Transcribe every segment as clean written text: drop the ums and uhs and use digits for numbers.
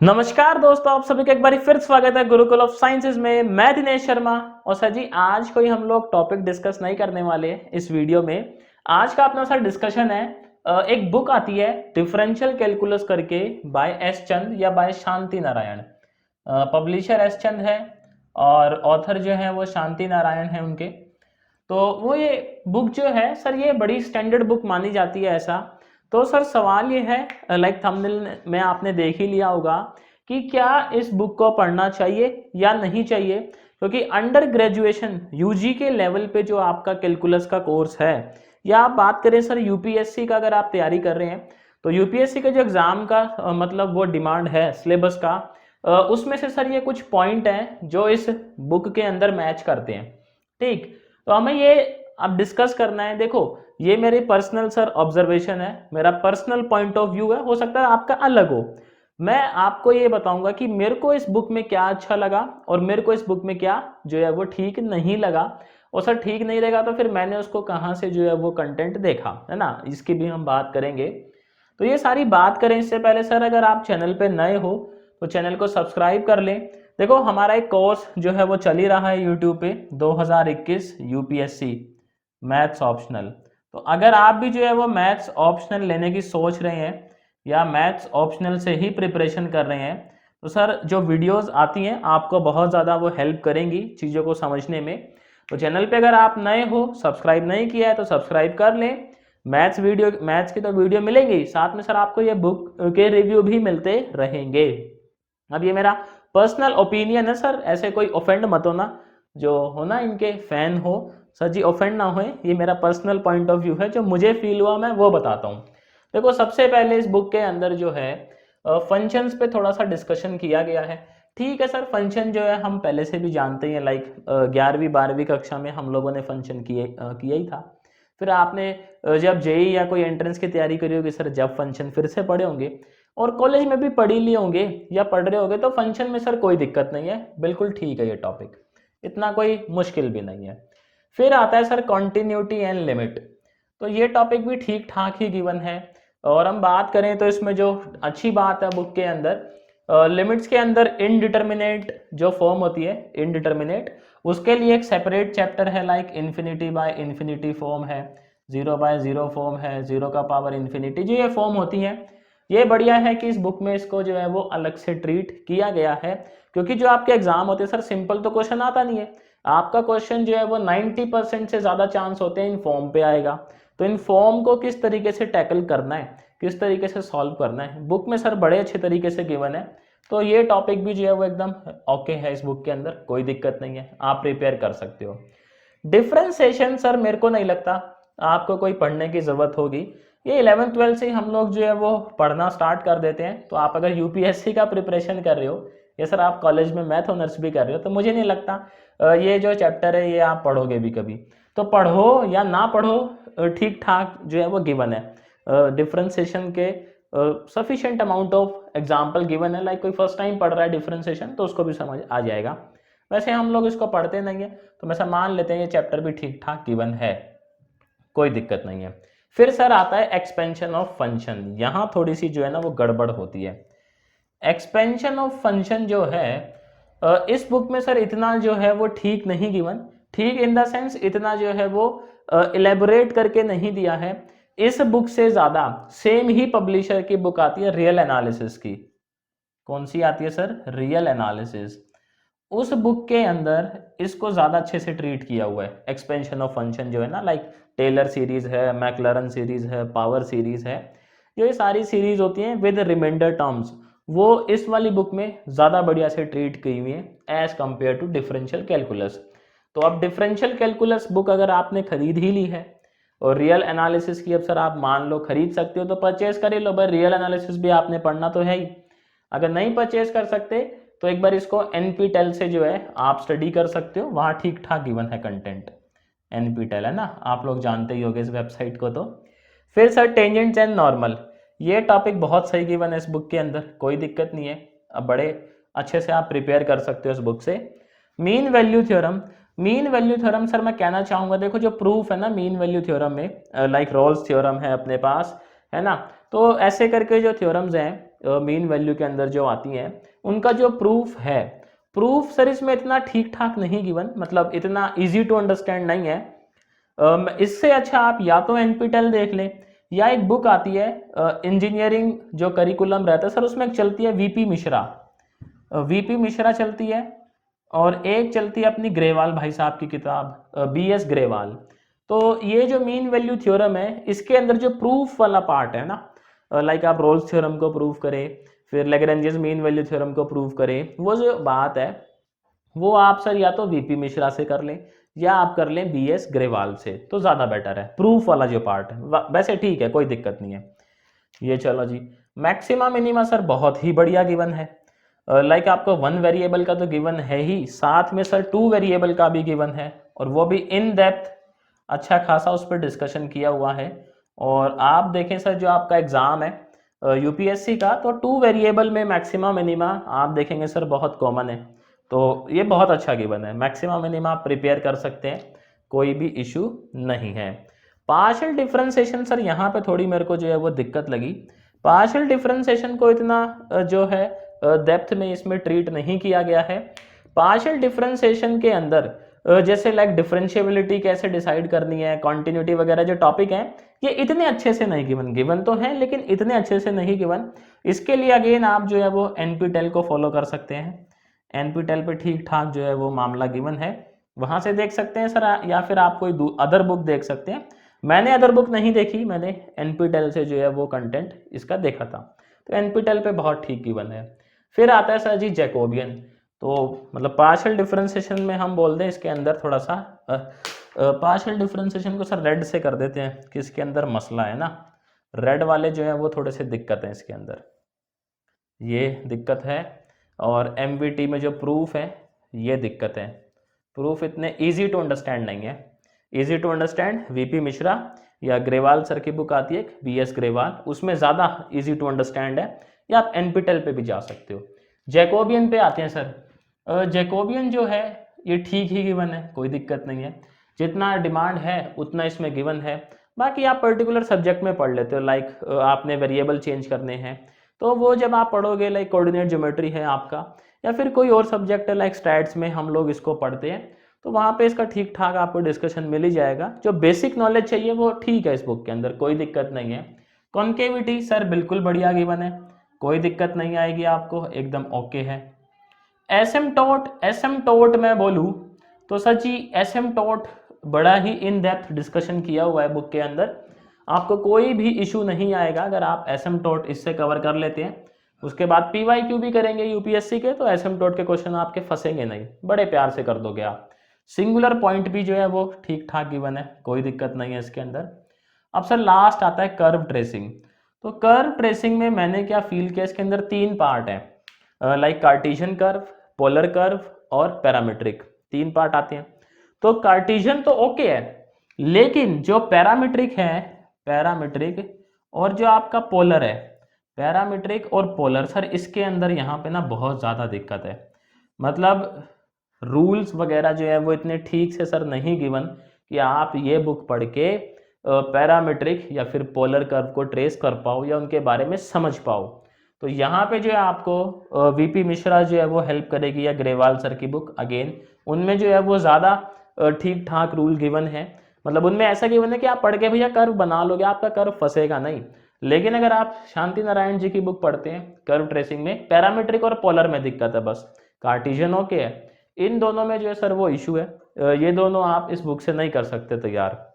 नमस्कार दोस्तों, आप सभी का एक बार फिर स्वागत है गुरुकुल ऑफ साइंसेज में। मैं दिनेश शर्मा। और सर जी, आज कोई हम लोग टॉपिक डिस्कस नहीं करने वाले इस वीडियो में। आज का अपना सर डिस्कशन है, एक बुक आती है डिफरेंशियल कैलकुलस करके, बाय एस चंद या बाय शांति नारायण। पब्लिशर एस चंद है और ऑथर जो है वो शांति नारायण है उनके। तो वो ये बुक जो है सर, ये बड़ी स्टैंडर्ड बुक मानी जाती है ऐसा। तो सर सवाल ये है, लाइक थंबनेल में आपने देख ही लिया होगा कि क्या इस बुक को पढ़ना चाहिए या नहीं चाहिए, क्योंकि अंडर ग्रेजुएशन यूजी के लेवल पे जो आपका कैलकुलस का कोर्स है, या आप बात करें सर यूपीएससी का, अगर आप तैयारी कर रहे हैं तो यूपीएससी का जो एग्जाम का मतलब वो डिमांड है सिलेबस का, उसमें से सर ये कुछ पॉइंट हैं जो इस बुक के अंदर मैच करते हैं। ठीक, तो हमें ये अब डिस्कस करना है। देखो, ये मेरी पर्सनल सर ऑब्जर्वेशन है, मेरा पर्सनल पॉइंट ऑफ व्यू है, हो सकता है आपका अलग हो। मैं आपको ये बताऊंगा कि मेरे को इस बुक में क्या अच्छा लगा और मेरे को इस बुक में क्या जो है वो ठीक नहीं लगा। और सर ठीक नहीं रहेगा तो फिर मैंने उसको कहाँ से जो है वो कंटेंट देखा है ना, इसकी भी हम बात करेंगे। तो ये सारी बात करें इससे पहले सर, अगर आप चैनल पे नए हो तो चैनल को सब्सक्राइब कर लें। देखो, हमारा एक कोर्स जो है वो चल ही रहा है यूट्यूब पे, 2021 यूपीएससी मैथ्स ऑप्शनल। तो अगर आप भी जो है वो मैथ्स ऑप्शनल लेने की सोच रहे हैं या मैथ्स ऑप्शनल से ही प्रिपरेशन कर रहे हैं, तो सर जो वीडियोस आती हैं आपको बहुत ज़्यादा वो हेल्प करेंगी चीज़ों को समझने में। तो चैनल पे अगर आप नए हो, सब्सक्राइब नहीं किया है तो सब्सक्राइब कर लें। मैथ्स की तो वीडियो मिलेंगी, साथ में सर आपको ये बुक के रिव्यू भी मिलते रहेंगे। अब ये मेरा पर्सनल ओपिनियन है सर, ऐसे कोई ऑफेंड मत होना, जो हो ना इनके फैन हो सर जी, ऑफेंड ना होए। ये मेरा पर्सनल पॉइंट ऑफ व्यू है, जो मुझे फील हुआ मैं वो बताता हूँ। देखो, सबसे पहले इस बुक के अंदर जो है फंक्शंस पे थोड़ा सा डिस्कशन किया गया है। ठीक है सर, फंक्शन जो है हम पहले से भी जानते हैं, लाइक 11वीं 12वीं कक्षा में हम लोगों ने फंक्शन किया ही था। फिर आपने जब जेई या कोई एंट्रेंस की तैयारी करी होगी सर, जब फंक्शन फिर से पढ़े होंगे, और कॉलेज में भी पढ़ ही लिए होंगे या पढ़ रहे होंगे, तो फंक्शन में सर कोई दिक्कत नहीं है, बिल्कुल ठीक है ये टॉपिक, इतना कोई मुश्किल भी नहीं है। फिर आता है सर कॉन्टिन्यूटी एंड लिमिट। तो ये टॉपिक भी ठीक ठाक ही गिवन है। और हम बात करें तो इसमें जो अच्छी बात है बुक के अंदर, लिमिट्स के अंदर इनडिटर्मिनेट जो फॉर्म होती है, इनडिटर्मिनेट, उसके लिए एक सेपरेट चैप्टर है, like infinity by infinity form है, 0/0 फॉर्म है, 0 का पावर इन्फिनिटी, जो ये फॉर्म होती है। ये बढ़िया है कि इस बुक में इसको जो है वो अलग से ट्रीट किया गया है, क्योंकि जो आपके एग्जाम होते हैं सर, सिंपल तो क्वेश्चन आता नहीं है। आपका क्वेश्चन जो है वो 90% से ज़्यादा चांस होते हैं इन फॉर्म पे आएगा। तो इन फॉर्म को किस तरीके से टैकल करना है, किस तरीके से सॉल्व करना है, बुक में सर बड़े अच्छे तरीके से गिवन है। तो ये टॉपिक भी जो है वो एकदम ओके है, इस बुक के अंदर कोई दिक्कत नहीं है, आप प्रिपेयर कर सकते हो। डिफ्रेंसिएशन सर मेरे को नहीं लगता आपको कोई पढ़ने की ज़रूरत होगी, ये 11th 12th से ही हम लोग जो है वो पढ़ना स्टार्ट कर देते हैं। तो आप अगर यूपीएससी का प्रिपरेशन कर रहे हो या सर आप कॉलेज में मैथ ऑनर्स भी कर रहे हो, तो मुझे नहीं लगता ये जो चैप्टर है ये आप पढ़ोगे भी कभी। तो पढ़ो या ना पढ़ो, ठीक ठाक जो है वो गिवन है। डिफ्रेंसिएशन के sufficient amount of example given है, लाइक कोई फर्स्ट टाइम पढ़ रहा है डिफ्रेंसिएशन तो उसको भी समझ आ जाएगा। वैसे हम लोग इसको पढ़ते नहीं है, तो वैसा मान लेते हैं ये चैप्टर भी ठीक ठाक गिवन है, कोई दिक्कत नहीं है। फिर सर आता है एक्सपेंशन ऑफ फंक्शन, यहाँ थोड़ी सी जो है ना वो गड़बड़ होती है। एक्सपेंशन ऑफ फंक्शन जो है इस बुक में सर इतना जो है वो ठीक नहीं गिवन, ठीक इन द सेंस इतना जो है वो इलेबोरेट करके नहीं दिया है। इस बुक से ज़्यादा सेम ही पब्लिशर की बुक आती है रियल एनालिसिस की। कौन सी आती है सर? Real analysis. उस बुक के अंदर इसको ज़्यादा अच्छे से ट्रीट किया हुआ है, एक्सपेंशन ऑफ फंक्शन जो है ना, लाइक टेलर सीरीज है, मैक्लरन सीरीज है, पावर सीरीज है, जो ये सारी सीरीज होती हैं विद रिमाइंडर टर्म्स, वो इस वाली बुक में ज़्यादा बढ़िया से ट्रीट की हुई है as compare to differential calculus. तो अब डिफरेंशियल कैलकुलस बुक अगर आपने खरीद ही ली है और रियल एनालिसिस की अब सर आप मान लो खरीद सकते हो, तो परचेज कर ही लो भाई, रियल एनालिसिस भी आपने पढ़ना तो है ही। अगर नहीं परचेज कर सकते तो एक बार इसको NPTEL से जो है आप स्टडी कर सकते हो, वहाँ ठीक ठाक गिवन है कंटेंट। NPTEL है ना, आप लोग जानते ही होंगे इस वेबसाइट को। तो फिर सर टेंजेंट्स एंड नॉर्मल, ये टॉपिक बहुत सही गिवन है इस बुक के अंदर, कोई दिक्कत नहीं है, अब बड़े अच्छे से आप प्रिपेयर कर सकते हो इस बुक से। Mean value theorem, mean value theorem sir मैं कहना चाहूँगा, देखो जो प्रूफ है ना मीन वैल्यू थ्योरम में, लाइक रोल्स थ्योरम है अपने पास, है ना, तो ऐसे करके जो थ्योरम्स हैं मीन वैल्यू के अंदर जो आती हैं उनका जो प्रूफ है, प्रूफ सर इसमें इतना ठीक ठाक नहीं गिवन, मतलब इतना इजी टू अंडरस्टैंड नहीं है। इससे अच्छा आप या तो एनपीटेल देख लें, या एक बुक आती है इंजीनियरिंग जो करिकुलम रहता है सर उसमें एक चलती है वीपी मिश्रा, वीपी मिश्रा चलती है, और एक चलती है अपनी ग्रेवाल भाई साहब की किताब बीएस ग्रेवाल। तो ये जो मीन वैल्यू थ्योरम है इसके अंदर जो प्रूफ वाला पार्ट है ना, लाइक आप रोल्स थ्योरम को प्रूव करें, फिर लेग्रेंजेस मीन वैल्यू थ्योरम को प्रूव करें, वो जो बात है वो आप सर या तो वीपी मिश्रा से कर लें या आप कर लें बीएस ग्रेवाल से, तो ज़्यादा बेटर है प्रूफ वाला जो पार्ट है। वैसे ठीक है, कोई दिक्कत नहीं है ये। चलो जी, मैक्सिमा मिनिमा सर बहुत ही बढ़िया गिवन है, लाइक आपको 1 वेरिएबल का तो गिवन है ही, साथ में सर 2 वेरिएबल का भी गिवन है, और वो भी इन डेप्थ अच्छा खासा उस पर डिस्कशन किया हुआ है। और आप देखें सर जो आपका एग्जाम है यूपीएससी का, तो 2 वेरिएबल में मैक्सिमा मिनिमा आप देखेंगे सर बहुत कॉमन है, तो ये बहुत अच्छा गिवन है। मैक्सिमा मिनिमा आप प्रिपेयर कर सकते हैं, कोई भी इशू नहीं है। पार्शियल डिफरेंशिएशन सर यहाँ पे थोड़ी मेरे को जो है वो दिक्कत लगी, पार्शियल डिफरेंशिएशन को इतना जो है डेप्थ में इसमें ट्रीट नहीं किया गया है। पार्शियल डिफरेंशिएशन के अंदर जैसे लाइक डिफरेंशिएबिलिटी कैसे डिसाइड करनी है, कॉन्टिन्यूटी वगैरह जो टॉपिक हैं, ये इतने अच्छे से नहीं गिवन, गिवन तो है लेकिन इतने अच्छे से नहीं गिवन। इसके लिए अगेन आप जो है वो एनपीटेल को फॉलो कर सकते हैं, एनपीटेल पे ठीक ठाक जो है वो मामला गिवन है, वहां से देख सकते हैं सर, या फिर आप कोई अदर बुक देख सकते हैं। मैंने अदर बुक नहीं देखी, मैंने एनपीटेल से जो है वो कंटेंट इसका देखा था, तो एनपीटेल पे बहुत ठीक गिवन है। फिर आता है सर जी जैकोबियन, तो मतलब पार्शियल डिफरेंशिएशन में हम बोल दें इसके अंदर थोड़ा सा पार्शियल डिफरेंशिएशन को सर रेड से कर देते हैं कि इसके अंदर मसला है ना, रेड वाले जो है वो थोड़े से दिक्कत है इसके अंदर, ये दिक्कत है। और एमवीटी में जो प्रूफ है ये दिक्कत है, प्रूफ इतने इजी टू अंडरस्टैंड नहीं है। Easy to understand VP Mishra या ग्रेवाल सर की बुक आती है बीएस ग्रेवाल, उसमें ज़्यादा इजी टू अंडरस्टैंड है, या आप एनपीटेल पे भी जा सकते हो। जैकोबियन पे आते हैं सर, जैकोबियन जो है ये ठीक ही गिवन है, कोई दिक्कत नहीं है, जितना डिमांड है उतना इसमें गिवन है। बाकी आप पर्टिकुलर सब्जेक्ट में पढ़ लेते हो, लाइक आपने वेरिएबल चेंज करने हैं, तो वो जब आप पढ़ोगे, लाइक कोऑर्डिनेट ज्योमेट्री है आपका, या फिर कोई और सब्जेक्ट है लाइक स्टैट्स में हम लोग इसको पढ़ते हैं, तो वहाँ पे इसका ठीक ठाक आपको डिस्कशन मिल ही जाएगा। जो बेसिक नॉलेज चाहिए वो ठीक है इस बुक के अंदर, कोई दिक्कत नहीं है। कॉन्केविटी सर बिल्कुल बढ़िया गिवन है, कोई दिक्कत नहीं आएगी आपको, एकदम ओके है। एसिम्टोट, एसिम्टोट मैं बोलूँ तो सर जी एसिम्टोट बड़ा ही इन डेप्थ डिस्कशन किया हुआ है बुक के अंदर, आपको कोई भी इशू नहीं आएगा अगर आप एसिम्टोट इससे कवर कर लेते हैं। उसके बाद पीवाईक्यू भी करेंगे यूपीएससी के, तो एसिम्टोट के क्वेश्चन आपके फंसेंगे नहीं, बड़े प्यार से कर दोगे आप। सिंगुलर पॉइंट भी जो है वो ठीक ठाक गिवन है, कोई दिक्कत नहीं है इसके अंदर। अब सर लास्ट आता है कर्व ट्रेसिंग, तो कर्व ट्रेसिंग में मैंने क्या फील किया, इसके अंदर 3 पार्ट है, like Cartesian curve, polar curve और पैरामीट्रिक, 3 पार्ट आते हैं। तो कार्टेशियन तो ओके है, लेकिन जो पैरामीट्रिक है, पैरामीट्रिक और जो आपका पोलर है, पैरामीट्रिक और पोलर सर इसके अंदर यहाँ पे ना बहुत ज़्यादा दिक्कत है, मतलब रूल्स वगैरह जो है वो इतने ठीक से सर नहीं गिवन कि आप ये बुक पढ़ के पैरामीट्रिक या फिर पोलर कर्व को ट्रेस कर पाओ या उनके बारे में समझ पाओ। तो यहाँ पे जो है आपको वीपी मिश्रा जो है वो हेल्प करेगी, या ग्रेवाल सर की बुक, अगेन उनमें जो है वो ज़्यादा ठीक ठाक रूल गिवन है, मतलब उनमें ऐसा गिवन है कि आप पढ़ के भैया कर्व बना लोगे, आपका कर्व फंसेगा नहीं। लेकिन अगर आप शांति नारायण जी की बुक पढ़ते हैं कर्व ट्रेसिंग में, पैरामीट्रिक और पोलर में दिक्कत है, बस कार्टेशियन ओके है, इन दोनों में जो है सर वो इशू है, ये दोनों आप इस बुक से नहीं कर सकते तैयार।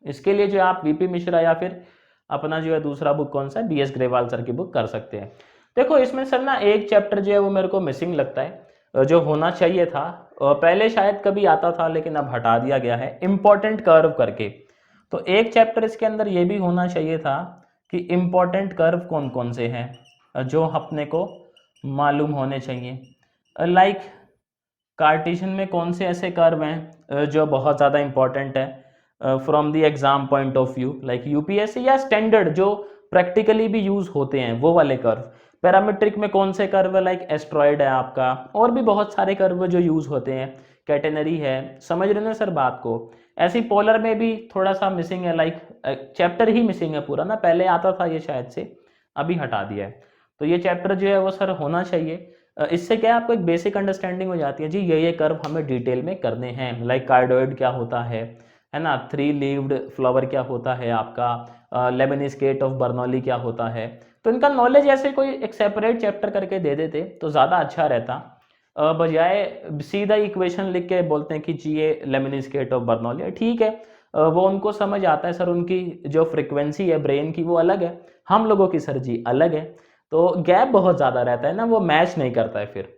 इसके लिए जो आप वीपी मिश्रा या फिर अपना जो है दूसरा बुक कौन सा है, बीएस ग्रेवाल सर की बुक कर सकते हैं। देखो इसमें सर ना एक चैप्टर जो है वो मेरे को मिसिंग लगता है, जो होना चाहिए था, पहले शायद कभी आता था लेकिन अब हटा दिया गया है, इम्पोर्टेंट कर्व करके। तो एक चैप्टर इसके अंदर ये भी होना चाहिए था कि इम्पोर्टेंट कर्व कौन कौन से हैं जो अपने को मालूम होने चाहिए, लाइक कार्टेशियन में कौन से ऐसे कर्व हैं जो बहुत ज़्यादा इंपॉर्टेंट है from the exam point of view, like UPSC या स्टैंडर्ड जो प्रैक्टिकली भी यूज होते हैं वो वाले कर्व। पैरामीट्रिक में कौन से कर्व है, लाइक एस्ट्रॉयड है आपका, और भी बहुत सारे कर्व जो यूज होते हैं, कैटेनरी है, समझ रहे हो सर बात को। ऐसी पोलर में भी थोड़ा सा मिसिंग है, लाइक चैप्टर ही मिसिंग है पूरा ना, पहले आता था ये शायद से, अभी हटा दिया है। तो ये चैप्टर जो है वो सर होना चाहिए। इससे क्या है, आपको एक बेसिक अंडरस्टैंडिंग हो जाती है जी, ये कर्व हमें डिटेल में करने हैं। लाइक कार्डोइड क्या होता है ना, 3 लीव्ड फ्लावर क्या होता है आपका, लेमनिस्केट ऑफ बर्नौली क्या होता है। तो इनका नॉलेज ऐसे कोई एक सेपरेट चैप्टर करके दे देते तो ज़्यादा अच्छा रहता, बजाय सीधा इक्वेशन लिख के बोलते हैं कि जी ये लेमनिस्केट ऑफ बर्नौली। ठीक है, वो उनको समझ आता है सर, उनकी जो फ्रिक्वेंसी है ब्रेन की वो अलग है, हम लोगों की सर जी अलग है, तो गैप बहुत ज़्यादा रहता है ना, वो मैच नहीं करता है फिर।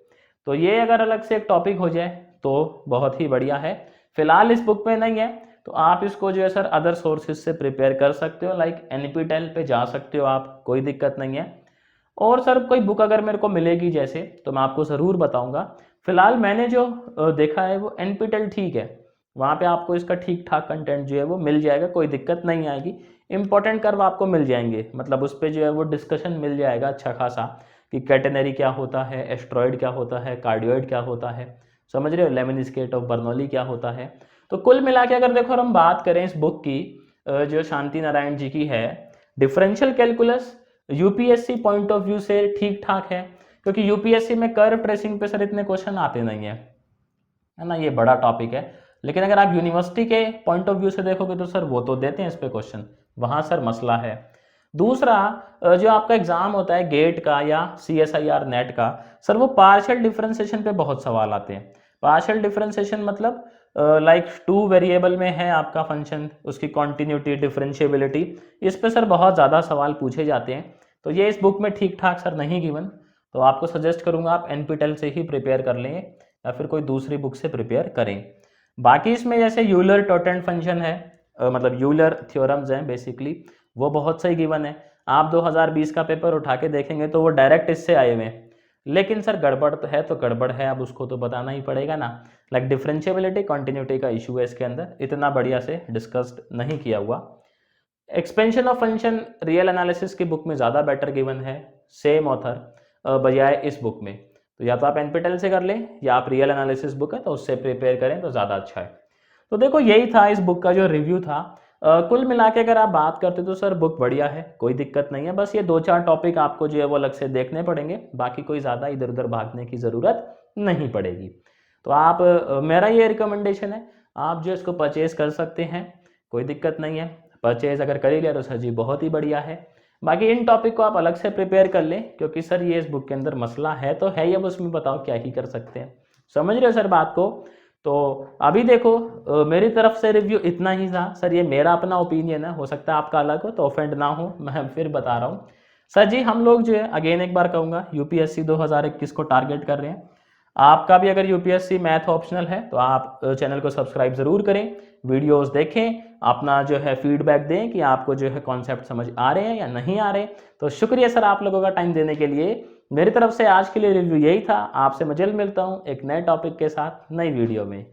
तो ये अगर अलग से एक टॉपिक हो जाए तो बहुत ही बढ़िया है। फिलहाल इस बुक में नहीं है, तो आप इसको जो है सर अदर सोर्सेज से प्रिपेयर कर सकते हो, लाइक NPTEL पे जा सकते हो आप, कोई दिक्कत नहीं है। और सर कोई बुक अगर मेरे को मिलेगी जैसे, तो मैं आपको ज़रूर बताऊंगा। फिलहाल मैंने जो देखा है वो NPTEL ठीक है, वहाँ पे आपको इसका ठीक ठाक कंटेंट जो है वो मिल जाएगा, कोई दिक्कत नहीं आएगी। इंपॉर्टेंट कर्व आपको मिल जाएंगे, मतलब उस पर जो है वो डिस्कशन मिल जाएगा अच्छा खासा, कि कैटेनरी क्या होता है, एस्ट्रॉयड क्या होता है, कार्डियोइड क्या होता है, समझ रहे हो, लेमनिस्केट ऑफ बर्नौली क्या होता है। तो कुल मिला के अगर देखो हम बात करें इस बुक की, जो शांति नारायण जी की है, differential calculus UPSC point of view से ठीक ठाक है, क्योंकि यूपीएससी में कर्व ट्रेसिंग पे सर इतने क्वेश्चन आते नहीं है ना, ये बड़ा टॉपिक है। लेकिन अगर आप यूनिवर्सिटी के पॉइंट ऑफ व्यू से देखोगे तो सर वो तो देते हैं इस पे क्वेश्चन, वहाँ सर मसला है। दूसरा, जो आपका एग्जाम होता है गेट का या CSIR नेट का, सर वो पार्शियल डिफरेंशिएशन पे बहुत सवाल आते हैं। पार्शियल डिफरेंशिएशन मतलब लाइक 2 वेरिएबल में है आपका फंक्शन, उसकी कॉन्टिन्यूटी, डिफरेंशिएबिलिटी, इस पे सर बहुत ज़्यादा सवाल पूछे जाते हैं। तो ये इस बुक में ठीक ठाक सर नहीं गिवन, तो आपको सजेस्ट करूँगा आप NPTEL से ही प्रिपेयर कर लें या फिर कोई दूसरी बुक से प्रिपेयर करें। बाकी इसमें जैसे यूलर टोटेंट फंक्शन है, मतलब यूलर थ्योरम्स हैं बेसिकली, वो बहुत सही गिवन है। आप 2020 का पेपर उठा के देखेंगे तो वो डायरेक्ट इससे आए हुए हैं, लेकिन सर गड़बड़ तो गड़बड़ है, अब उसको तो बताना ही पड़ेगा ना। लाइक डिफरेंशिएबिलिटी, कंटिन्यूटी का इशू है इसके अंदर, इतना बढ़िया से डिस्कस्ड नहीं किया हुआ। Expansion of function real analysis की बुक में ज़्यादा बेटर गिवन है, सेम ऑथर, बजाय इस बुक में। तो या तो आप NPTEL से कर लें या आप रियल एनालिसिस बुक है तो उससे प्रिपेयर करें तो ज़्यादा अच्छा है। तो देखो यही था इस बुक का जो रिव्यू था। कुल मिला के अगर आप बात करते तो सर बुक बढ़िया है, कोई दिक्कत नहीं है, बस ये 2-4 टॉपिक आपको जो है वो अलग से देखने पड़ेंगे, बाकी कोई ज़्यादा इधर उधर भागने की ज़रूरत नहीं पड़ेगी। तो आप मेरा ये रिकमेंडेशन है, आप जो इसको परचेज कर सकते हैं, कोई दिक्कत नहीं है। परचेज अगर कर ही लिया तो सर जी बहुत ही बढ़िया है। बाकी इन टॉपिक को आप अलग से प्रिपेयर कर लें, क्योंकि सर ये इस बुक के अंदर मसला है तो है ही, अब उसमें बताओ क्या ही कर सकते हैं, समझ रहे हो सर बात को। तो अभी देखो मेरी तरफ से रिव्यू इतना ही था सर, ये मेरा अपना ओपिनियन है, हो सकता है आपका अलग हो तो ऑफेंड ना हो, मैं फिर बता रहा हूँ सर जी। हम लोग जो है अगेन एक बार कहूँगा, यूपीएससी 2021 को टारगेट कर रहे हैं। आपका भी अगर यूपीएससी मैथ ऑप्शनल है तो आप चैनल को सब्सक्राइब ज़रूर करें, वीडियोस देखें, अपना जो है फीडबैक दें कि आपको जो है कॉन्सेप्ट समझ आ रहे हैं या नहीं आ रहे। तो शुक्रिया सर आप लोगों का टाइम देने के लिए। मेरी तरफ से आज के लिए रिव्यू यही था, आपसे मैं जल्द मिलता हूँ एक नए टॉपिक के साथ नई वीडियो में।